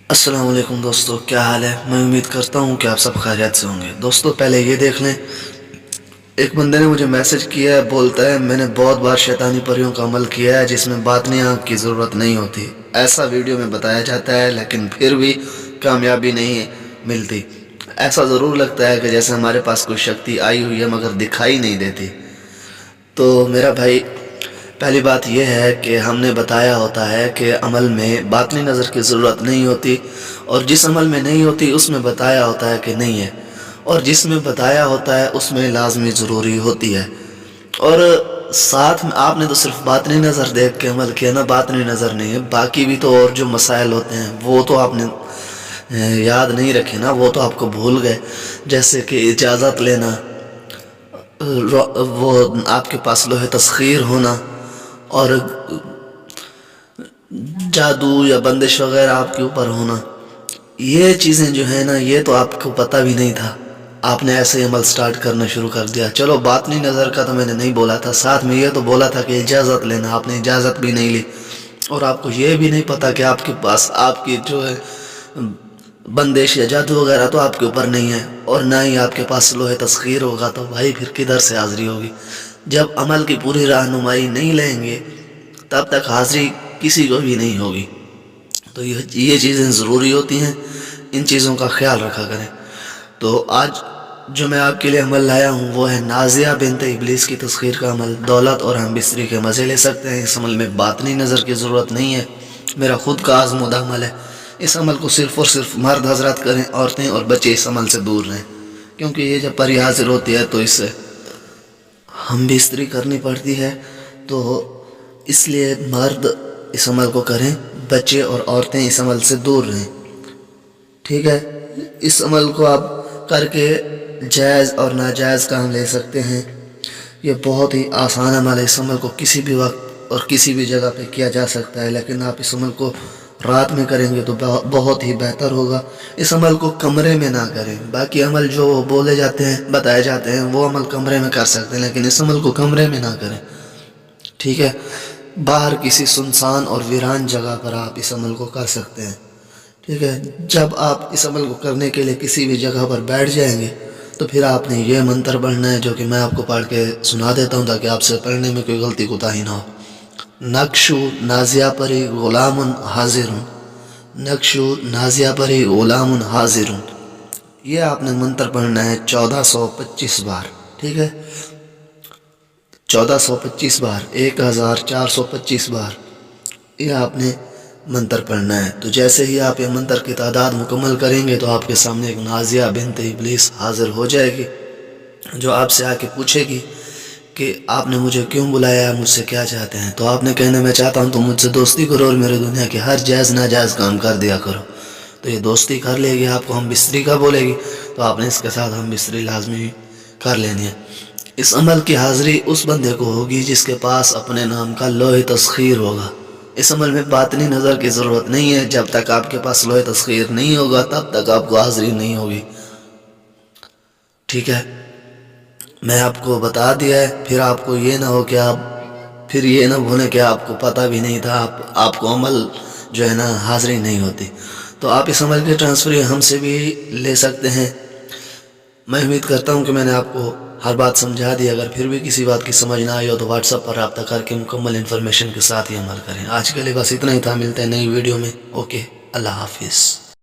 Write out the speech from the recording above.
السلام علیکم دوستو، کیا حال ہے؟ میں امید کرتا ہوں کہ آپ سب خیریت سے ہوں گے۔ دوستو پہلے یہ دیکھ لیں، ایک بندے نے مجھے میسج کیا ہے، بولتا ہے میں نے بہت بار شیطانی پریوں کا عمل کیا ہے جس میں باطنی آنکھ کی ضرورت نہیں ہوتی، ایسا ویڈیو میں بتایا جاتا ہے لیکن پھر بھی کامیابی نہیں ملتی۔ ایسا ضرور لگتا ہے کہ جیسے ہمارے پاس کوئی شکتی آئی ہوئی ہے مگر دکھائی نہیں دیتی۔ تو میرا بھائی، پہلی بات یہ ہے کہ ہم نے بتایا ہوتا ہے کہ عمل میں باطنی نظر کی ضرورت نہیں ہوتی، اور جس عمل میں نہیں ہوتی اس میں بتایا ہوتا ہے کہ نہیں ہے، اور جس میں بتایا ہوتا ہے اس میں لازمی ضروری ہوتی ہے۔ اور ساتھ میں آپ نے تو صرف باطنی نظر دیکھ کے عمل کیا نا، باطنی نظر نہیں ہے، باقی بھی تو اور جو مسائل ہوتے ہیں وہ تو آپ نے یاد نہیں رکھے نا، وہ تو آپ کو بھول گئے، جیسے کہ اجازت لینا، وہ آپ کے پاس لوح تسخیر ہونا، اور جادو یا بندش وغیرہ آپ کے اوپر ہونا۔ یہ چیزیں جو ہیں نا، یہ تو آپ کو پتہ بھی نہیں تھا، آپ نے ایسے عمل سٹارٹ کرنا شروع کر دیا۔ چلو باطنی نظر کا تو میں نے نہیں بولا تھا، ساتھ میں یہ تو بولا تھا کہ اجازت لینا، آپ نے اجازت بھی نہیں لی، اور آپ کو یہ بھی نہیں پتا کہ آپ کے پاس آپ کی جو ہے بندش یا جادو وغیرہ تو آپ کے اوپر نہیں ہے، اور نہ ہی آپ کے پاس لوح تسخیر ہوگا، تو بھائی پھر کدھر سے حاضری ہوگی؟ جب عمل کی پوری رہنمائی نہیں لیں گے تب تک حاضری کسی کو بھی نہیں ہوگی۔ تو یہ چیزیں ضروری ہوتی ہیں، ان چیزوں کا خیال رکھا کریں۔ تو آج جو میں آپ کے لیے عمل لایا ہوں وہ ہے نازیہ بنت ابلیس کی تسخیر کا عمل۔ دولت اور ہم بستری کے مزے لے سکتے ہیں، اس عمل میں باطنی نظر کی ضرورت نہیں ہے، میرا خود کا آزمودہ عمل ہے۔ اس عمل کو صرف اور صرف مرد حضرات کریں، عورتیں اور بچے اس عمل سے دور رہیں، کیونکہ یہ جب پری حاضر ہوتی ہے تو اس سے ہم بستری کرنی پڑتی ہے، تو اس لیے مرد اس عمل کو کریں، بچے اور عورتیں اس عمل سے دور رہیں، ٹھیک ہے؟ اس عمل کو آپ کر کے جائز اور ناجائز کام لے سکتے ہیں۔ یہ بہت ہی آسان عمل ہے، اس عمل کو کسی بھی وقت اور کسی بھی جگہ پہ کیا جا سکتا ہے، لیکن آپ اس عمل کو رات میں کریں گے تو بہت ہی بہتر ہوگا۔ اس عمل کو کمرے میں نہ کریں، باقی عمل جو بولے جاتے ہیں بتائے جاتے ہیں وہ عمل کمرے میں کر سکتے ہیں، لیکن اس عمل کو کمرے میں نہ کریں، ٹھیک ہے؟ باہر کسی سنسان اور ویران جگہ پر آپ اس عمل کو کر سکتے ہیں، ٹھیک ہے؟ جب آپ اس عمل کو کرنے کے لیے کسی بھی جگہ پر بیٹھ جائیں گے تو پھر آپ نے یہ منتر پڑھنا ہے، جو کہ میں آپ کو پڑھ کے سنا دیتا ہوں تاکہ آپ سے پڑھنے میں کوئی غلطی کوتاہی نہ ہو۔ نقشو نازیہ پری غلام حاضر، نقشو نازیہ پری غلام حاضر، یہ آپ نے منتر پڑھنا ہے 1425 بار، ٹھیک ہے؟ 1425 بار، 1425 بار یہ آپ نے منتر پڑھنا ہے۔ تو جیسے ہی آپ یہ منتر کی تعداد مکمل کریں گے تو آپ کے سامنے ایک نازیہ بنت ابلیس حاضر ہو جائے گی، جو آپ سے آ کے پوچھے گی کہ آپ نے مجھے کیوں بلایا ہے، مجھ سے کیا چاہتے ہیں؟ تو آپ نے کہنا میں چاہتا ہوں تم مجھ سے دوستی کرو اور میرے دنیا کے ہر جائز ناجائز کام کر دیا کرو۔ تو یہ دوستی کر لے گی، آپ کو ہم بستری کا بولے گی، تو آپ نے اس کے ساتھ ہم بستری لازمی کر لینی ہے۔ اس عمل کی حاضری اس بندے کو ہوگی جس کے پاس اپنے نام کا لوح تسخیر ہوگا۔ اس عمل میں باطنی نظر کی ضرورت نہیں ہے، جب تک آپ کے پاس لوح تسخیر نہیں ہوگا تب تک آپ کو حاضری نہیں ہوگی، ٹھیک ہے؟ میں آپ کو بتا دیا ہے، پھر آپ کو یہ نہ ہو کہ آپ پھر یہ نہ بھولیں کہ آپ کو پتہ بھی نہیں تھا، آپ کو عمل جو ہے نا حاضری نہیں ہوتی۔ تو آپ اس عمل کی ٹرانسفر ہم سے بھی لے سکتے ہیں۔ میں امید کرتا ہوں کہ میں نے آپ کو ہر بات سمجھا دی، اگر پھر بھی کسی بات کی سمجھ نہ آئی ہو تو واٹس ایپ پر رابطہ کر کے مکمل انفارمیشن کے ساتھ ہی عمل کریں۔ آج کے لیے بس اتنا ہی تھا، ملتے ہیں نئی ویڈیو میں، اوکے، اللہ حافظ۔